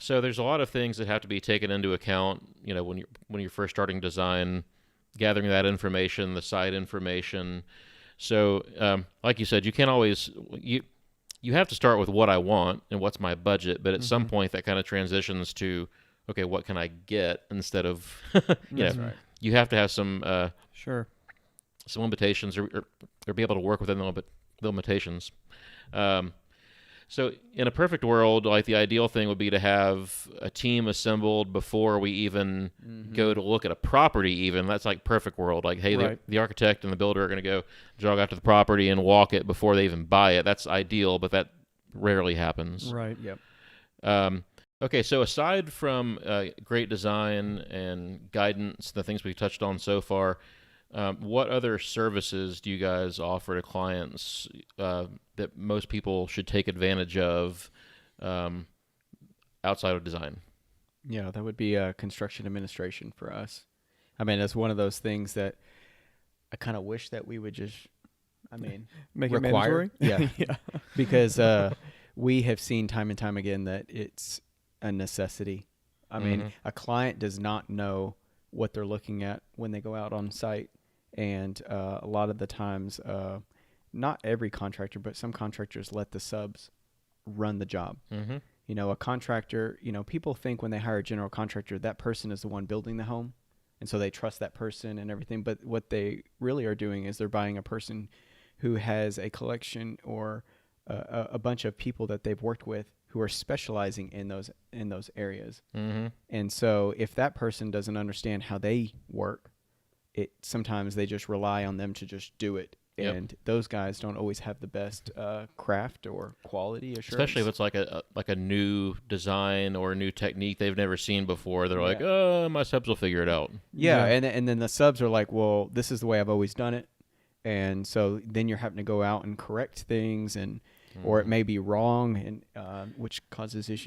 So there's a lot of things that have to be taken into account, when you're first starting design, gathering that information, the site information. So, like you said, you can't always you have to start with what I want and what's my budget, but at some point that kind of transitions to, okay, what can I get instead of, That's right. you have to have some Sure. some limitations, or be able to work within the limitations. So in a perfect world, like the ideal thing would be to have a team assembled before we even go to look at a property. Even that's like perfect world. Like, hey, Right. the architect and the builder are going to go jog out to the property and walk it before they even buy it. That's ideal, but that rarely happens. Right. Yep. Okay, so aside from great design and guidance, the things we've touched on so far, what other services do you guys offer to clients that most people should take advantage of outside of design? Yeah, that would be construction administration for us. I mean, it's one of those things that I kind of wish that we would just, Make it require. mandatory? Yeah, because we have seen time and time again that it's a necessity. I mean, a client does not know what they're looking at when they go out on site. And a lot of the times, not every contractor, but some contractors let the subs run the job. A contractor, people think when they hire a general contractor, that person is the one building the home. And so they trust that person and everything. But what they really are doing is they're buying a person who has a collection or a bunch of people that they've worked with who are specializing in those areas. And so if that person doesn't understand how they work, sometimes they just rely on them to just do it. Yep. And those guys don't always have the best craft or quality assurance. Especially if it's like a new design or a new technique they've never seen before. They're like, oh, my subs will figure it out. Yeah, and then the subs are like, well, this is the way I've always done it. And so then you're having to go out and correct things, or it may be wrong, and which causes issues.